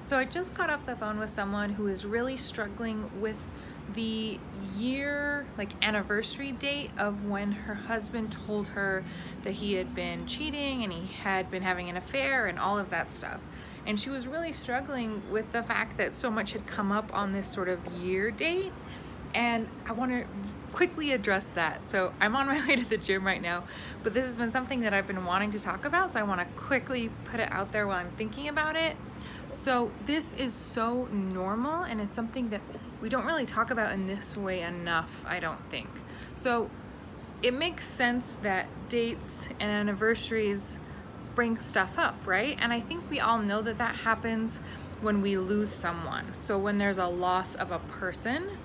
So I just got off the phone with someone who is really struggling with the year, like anniversary date of when her husband told her that he had been cheating and he had been having an affair and all of that stuff. And she was really struggling with the fact that so much had come up on this sort of year date. And I want to quickly address that. So I'm on my way to the gym right now, but this has been something that I've been wanting to talk about. So I want to quickly put it out there while I'm thinking about it. So this is so normal, and it's something that we don't really talk about in this way enough, I don't think. So it makes sense that dates and anniversaries bring stuff up, right? And I think we all know that that happens when we lose someone. So when there's a loss of a person,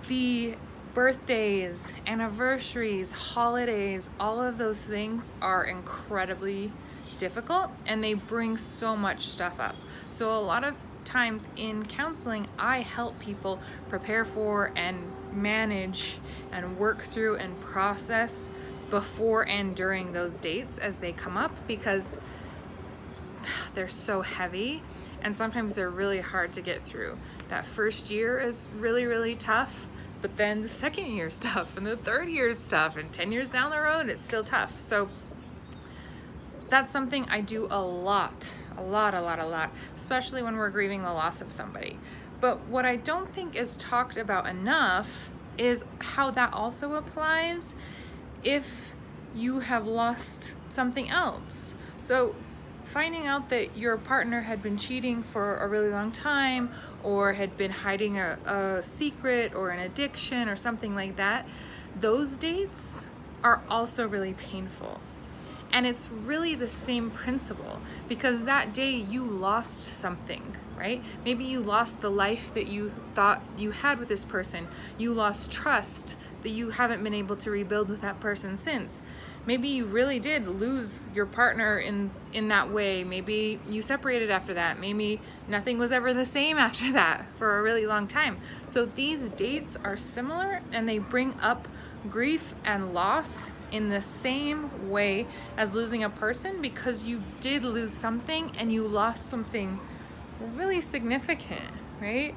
the birthdays, anniversaries, holidays, all of those things are incredibly difficult, and they bring so much stuff up. So a lot of times in counseling, I help people prepare for and manage and work through and process before and during those dates as they come up, because they're so heavy and sometimes they're really hard to get through. That first year is really, really tough, but then the second year is tough, and the third year is tough, and 10 years down the road, it's still tough. So that's something I do a lot, especially when we're grieving the loss of somebody. But what I don't think is talked about enough is how that also applies if you have lost something else. So finding out that your partner had been cheating for a really long time, or had been hiding a secret or an addiction or something like that, those dates are also really painful. And it's really the same principle, because that day you lost something, right? Maybe you lost the life that you thought you had with this person. You lost trust that you haven't been able to rebuild with that person since. Maybe you really did lose your partner in that way. Maybe you separated after that. Maybe nothing was ever the same after that for a really long time. So these dates are similar, and they bring up grief and loss in the same way as losing a person, because you did lose something and you lost something really significant, right?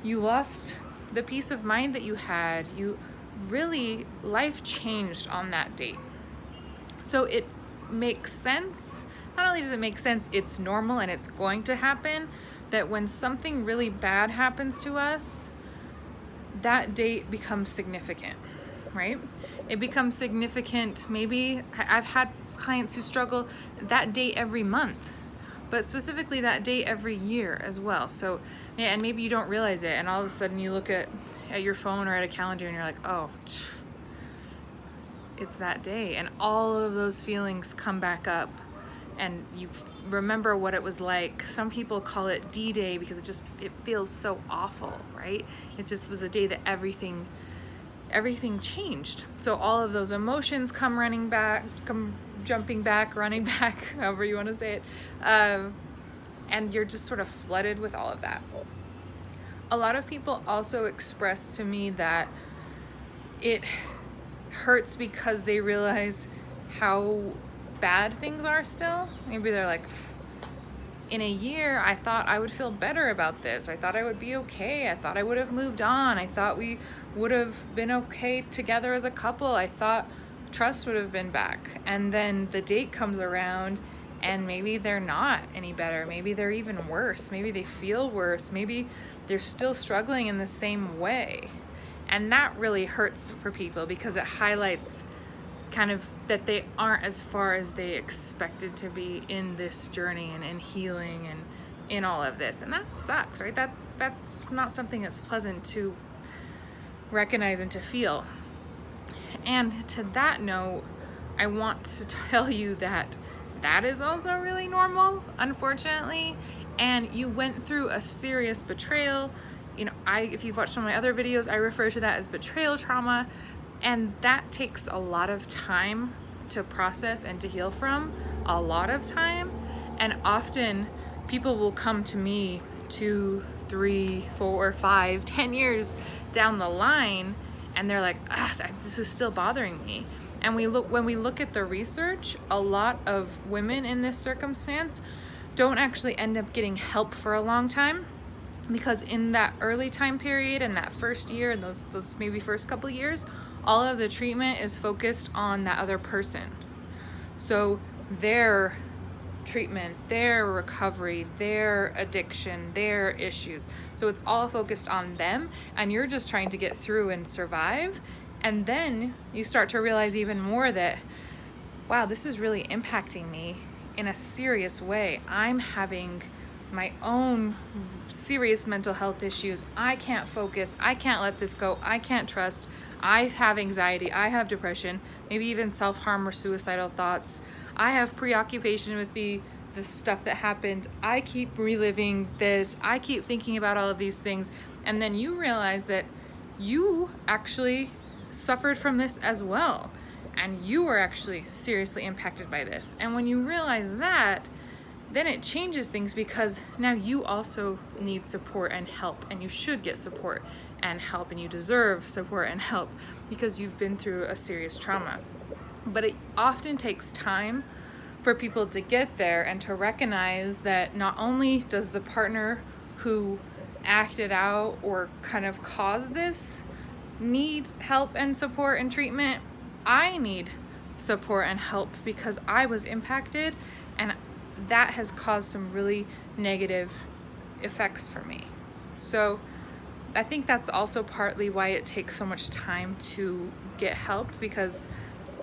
You lost the peace of mind that you had. You really, life changed on that date. So it makes sense. Not only does it make sense, it's normal and it's going to happen, that when something really bad happens to us, that date becomes significant, right? It becomes significant. Maybe I've had clients who struggle that date every month, but specifically that date every year as well. So yeah, and maybe you don't realize it, and all of a sudden you look at your phone or at a calendar and you're like, oh, it's that day, and all of those feelings come back up, and you remember what it was like. Some people call it D-Day because it feels so awful, right? It just was a day that everything changed. So all of those emotions come jumping back, running back, however you want to say it, and you're just sort of flooded with all of that. A lot of people also express to me that it hurts because they realize how bad things are still. Maybe they're like, in a year, I thought I would feel better about this. I thought I would be okay. I thought I would have moved on. I thought we would have been okay together as a couple. I thought trust would have been back. And then the date comes around, and maybe they're not any better. Maybe they're even worse. Maybe they feel worse. Maybe they're still struggling in the same way. And that really hurts for people, because it highlights kind of that they aren't as far as they expected to be in this journey and in healing and in all of this. And that sucks, right? That's not something that's pleasant to recognize and to feel. And to that note, I want to tell you that that is also really normal, unfortunately. And you went through a serious betrayal. You know, if you've watched some of my other videos, I refer to that as betrayal trauma, and that takes a lot of time to process and to heal from, a lot of time. And often people will come to me 2, 3, 4, 5, 10 years down the line, and they're like, this is still bothering me. And when we look at the research, a lot of women in this circumstance don't actually end up getting help for a long time, because in that early time period and that first year and those maybe first couple of years, all of the treatment is focused on that other person. So their treatment, their recovery, their addiction, their issues. So it's all focused on them, and you're just trying to get through and survive. And then you start to realize even more that, wow, this is really impacting me in a serious way. I'm having my own serious mental health issues. I can't focus. I can't let this go. I can't trust. I have anxiety. I have depression, maybe even self-harm or suicidal thoughts. I have preoccupation with the stuff that happened. I keep reliving this. I keep thinking about all of these things. And then you realize that you actually suffered from this as well. And you were actually seriously impacted by this. And when you realize that, then it changes things, because now you also need support and help, and you should get support and help, and you deserve support and help because you've been through a serious trauma. But it often takes time for people to get there and to recognize that not only does the partner who acted out or kind of caused this need help and support and treatment, I need support and help because I was impacted, and that has caused some really negative effects for me. So I think that's also partly why it takes so much time to get help, because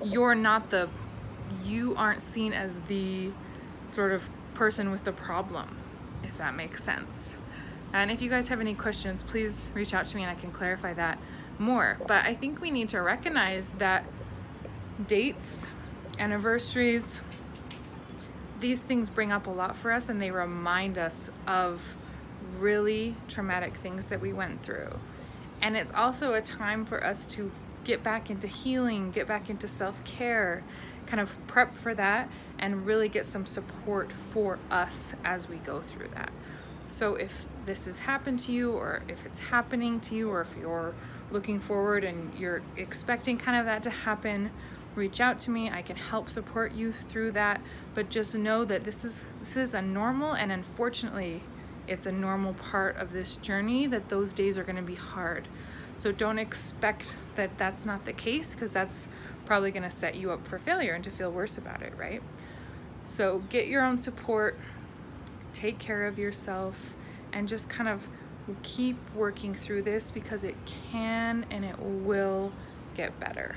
you aren't seen as the sort of person with the problem, if that makes sense. And if you guys have any questions, please reach out to me and I can clarify that more. But I think we need to recognize that dates, anniversaries, these things bring up a lot for us, and they remind us of really traumatic things that we went through. And it's also a time for us to get back into healing, get back into self-care, kind of prep for that, and really get some support for us as we go through that. So if this has happened to you, or if it's happening to you, or if you're looking forward and you're expecting kind of that to happen, reach out to me. I can help support you through that. But just know that this is a normal, and unfortunately it's a normal part of this journey, that those days are going to be hard. So don't expect that that's not the case, because that's probably going to set you up for failure and to feel worse about it, right? So get your own support, take care of yourself, and just kind of keep working through this, because it can and it will get better.